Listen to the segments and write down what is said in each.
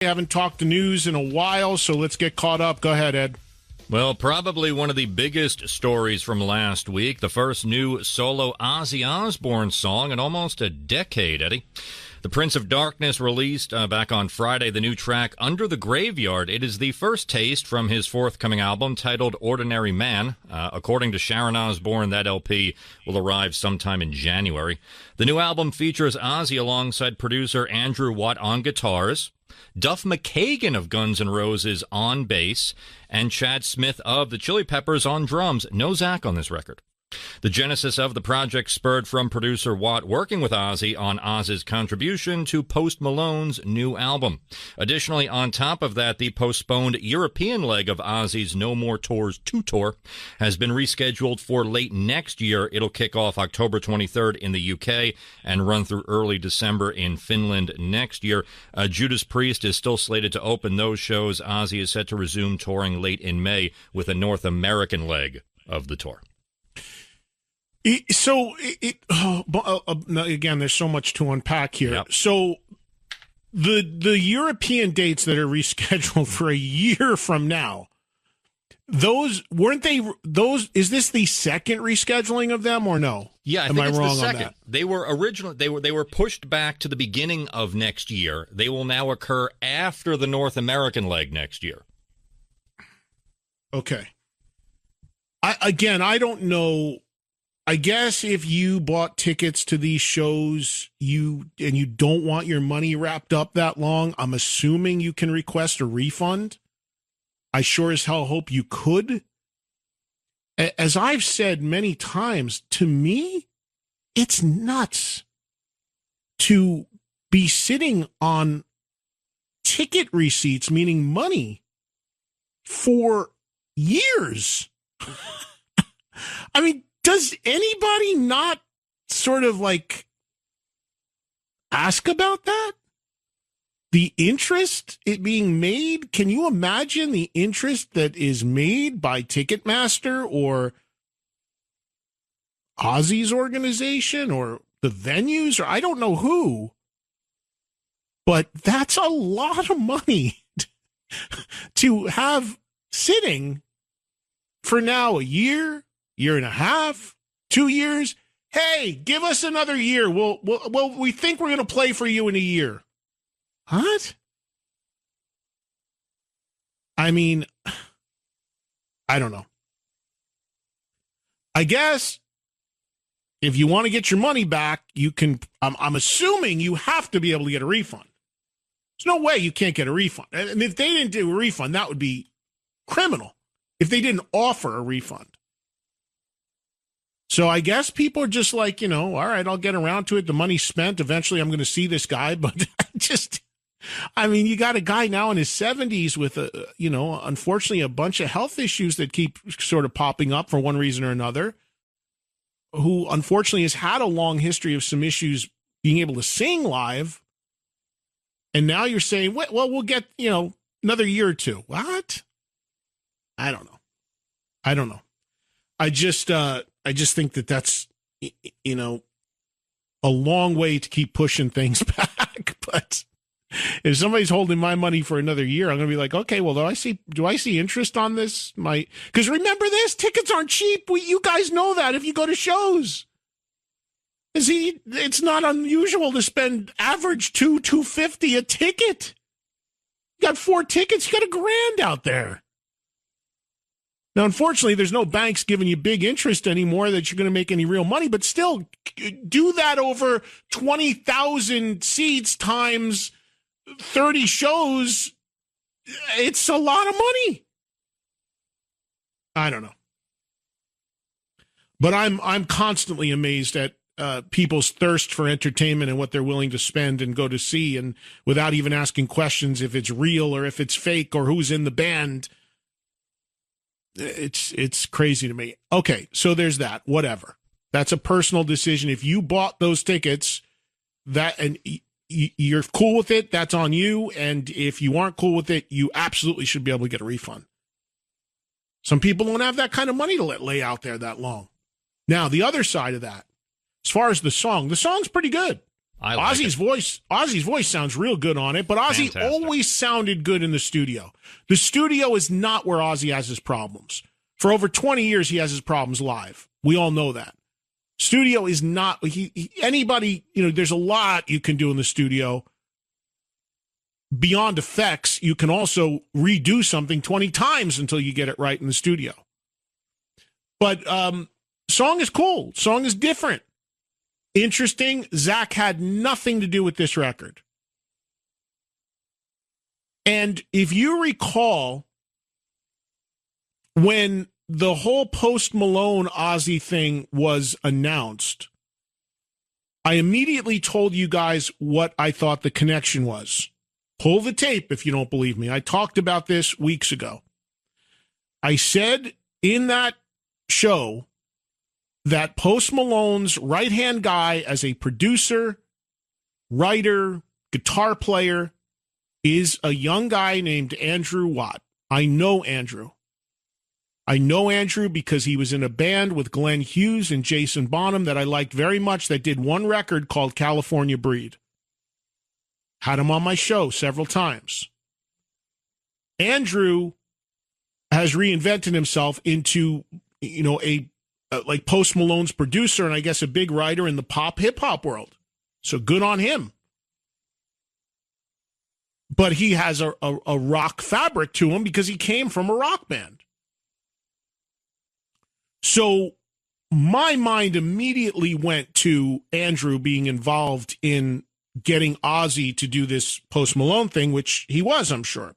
We haven't talked the news in a while, so let's get caught up. Go ahead, Ed. Well, probably one of the biggest stories from last week, the first new solo Ozzy Osbourne song in almost a decade, Eddie. The Prince of Darkness released back on Friday the new track Under the Graveyard. It is the first taste from his forthcoming album titled Ordinary Man. According to Sharon Osbourne, that LP will arrive sometime in January. The new album features Ozzy alongside producer Andrew Watt on guitars, Duff McKagan of Guns N' Roses on bass, and Chad Smith of the Chili Peppers on drums. No Zach on this record. The genesis of the project spurred from producer Watt working with Ozzy on Oz's contribution to Post Malone's new album. Additionally, on top of that, the postponed European leg of Ozzy's No More Tours 2 tour has been rescheduled for late next year. It'll kick off October 23rd in the UK and run through early December in Finland next year. Judas Priest is still slated to open those shows. Ozzy is set to resume touring late in May with a North American leg of the tour. Again, there's so much to unpack here. Yep. So the European dates that are rescheduled for a year from now, is this the second rescheduling of them or no? Yeah, I Am think I it's wrong the second. on that? They were pushed back to the beginning of next year. They will now occur after the North American leg next year. Okay. I don't know. I guess if you bought tickets to these shows, you don't want your money wrapped up that long, I'm assuming you can request a refund. I sure as hell hope you could. As I've said many times, to me, it's nuts to be sitting on ticket receipts, meaning money, for years. I mean, does anybody not sort of like ask about that? The interest it being made? Can you imagine the interest that is made by Ticketmaster or Ozzy's organization or the venues or I don't know who, but that's a lot of money to have sitting for now a year and a half, 2 years. Hey, give us another year. We think we're going to play for you in a year. What? I mean, I don't know. I guess if you want to get your money back, you can. I'm assuming you have to be able to get a refund. There's no way you can't get a refund. And if they didn't do a refund, that would be criminal. If they didn't offer a refund. So I guess people are just like, all right, I'll get around to it. The money's spent. Eventually I'm going to see this guy. But you got a guy now in his 70s with, unfortunately a bunch of health issues that keep sort of popping up for one reason or another, who unfortunately has had a long history of some issues being able to sing live. And now you're saying, well, we'll get, another year or two. What? I don't know. I just think that's, a long way to keep pushing things back. But if somebody's holding my money for another year, I'm going to be like, okay, well, do I see interest on this? Because remember this, tickets aren't cheap. You guys know that if you go to shows. It's not unusual to spend average $250 a ticket. You got 4 tickets, you got $1,000 out there. Now, unfortunately, there's no banks giving you big interest anymore that you're going to make any real money, but still do that over 20,000 seats times 30 shows. It's a lot of money. I don't know. But I'm constantly amazed at people's thirst for entertainment and what they're willing to spend and go to see, and without even asking questions if it's real or if it's fake or who's in the band. It's crazy to me. Okay, so there's that. Whatever. That's a personal decision. If you bought those tickets, and you're cool with it, that's on you. And if you aren't cool with it, you absolutely should be able to get a refund. Some people don't have that kind of money to lay out there that long. Now, the other side of that, as far as the song's pretty good. I like Ozzy's voice sounds real good on it, but Ozzy Fantastic. always sounded good in the studio. The studio is not where Ozzy has his problems. For over 20 years, he has his problems live. We all know that. Studio is not, anybody, there's a lot you can do in the studio. Beyond effects, you can also redo something 20 times until you get it right in the studio. But song is cool. Song is different. Interesting. Zach had nothing to do with this record. And if you recall, when the whole Post Malone Ozzy thing was announced, I immediately told you guys what I thought the connection was. Pull the tape if you don't believe me. I talked about this weeks ago. I said in that show that Post Malone's right-hand guy as a producer, writer, guitar player is a young guy named Andrew Watt. I know Andrew. I know Andrew because he was in a band with Glenn Hughes and Jason Bonham that I liked very much that did one record called California Breed. Had him on my show several times. Andrew has reinvented himself into, like Post Malone's producer and I guess a big writer in the pop hip hop world. So good on him. But he has a rock fabric to him because he came from a rock band. So my mind immediately went to Andrew being involved in getting Ozzy to do this Post Malone thing, which he was, I'm sure.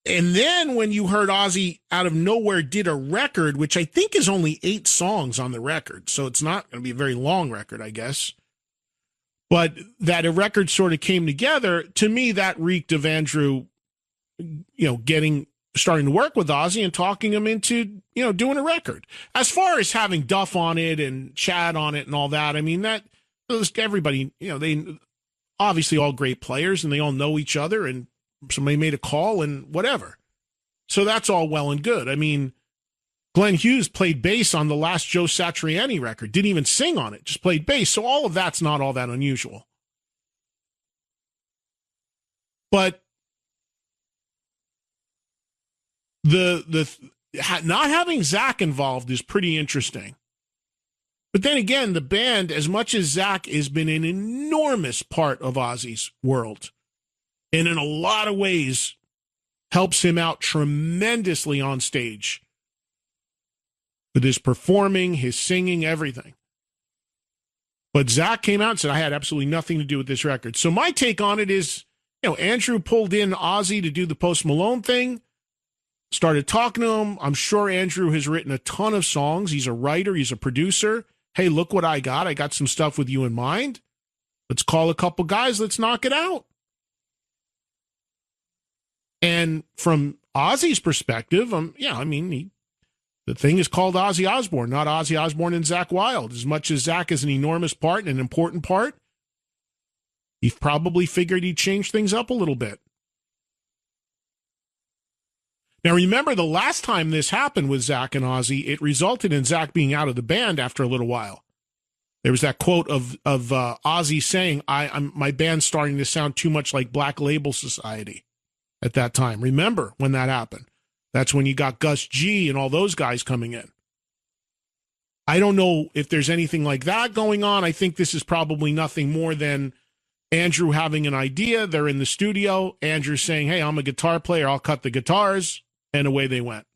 And then when you heard Ozzy out of nowhere did a record, which I think is only 8 songs on the record, so it's not going to be a very long record, I guess. But that a record sort of came together, to me, that reeked of Andrew, starting to work with Ozzy and talking him into, doing a record. As far as having Duff on it and Chad on it and all that, I mean, that was everybody, they obviously all great players and they all know each other and somebody made a call and whatever. So that's all well and good. I mean, Glenn Hughes played bass on the last Joe Satriani record, didn't even sing on it, just played bass. So all of that's not all that unusual. But the not having Zach involved is pretty interesting. But then again, the band, as much as Zach has been an enormous part of Ozzy's world, and in a lot of ways helps him out tremendously on stage with his performing, his singing, everything. But Zach came out and said, I had absolutely nothing to do with this record. So my take on it is, Andrew pulled in Ozzy to do the Post Malone thing, started talking to him. I'm sure Andrew has written a ton of songs. He's a writer. He's a producer. Hey, look what I got. I got some stuff with you in mind. Let's call a couple guys. Let's knock it out. And from Ozzy's perspective, the thing is called Ozzy Osbourne, not Ozzy Osbourne and Zach Wilde. As much as Zach is an enormous part and an important part, he probably figured he'd change things up a little bit. Now, remember, the last time this happened with Zach and Ozzy, it resulted in Zach being out of the band after a little while. There was that quote of Ozzy saying, my band's starting to sound too much like Black Label Society at that time. Remember when that happened? That's when you got Gus G and all those guys coming in. I don't know if there's anything like that going on. I think this is probably nothing more than Andrew having an idea. They're in the studio. Andrew saying, hey, I'm a guitar player. I'll cut the guitars. And away they went.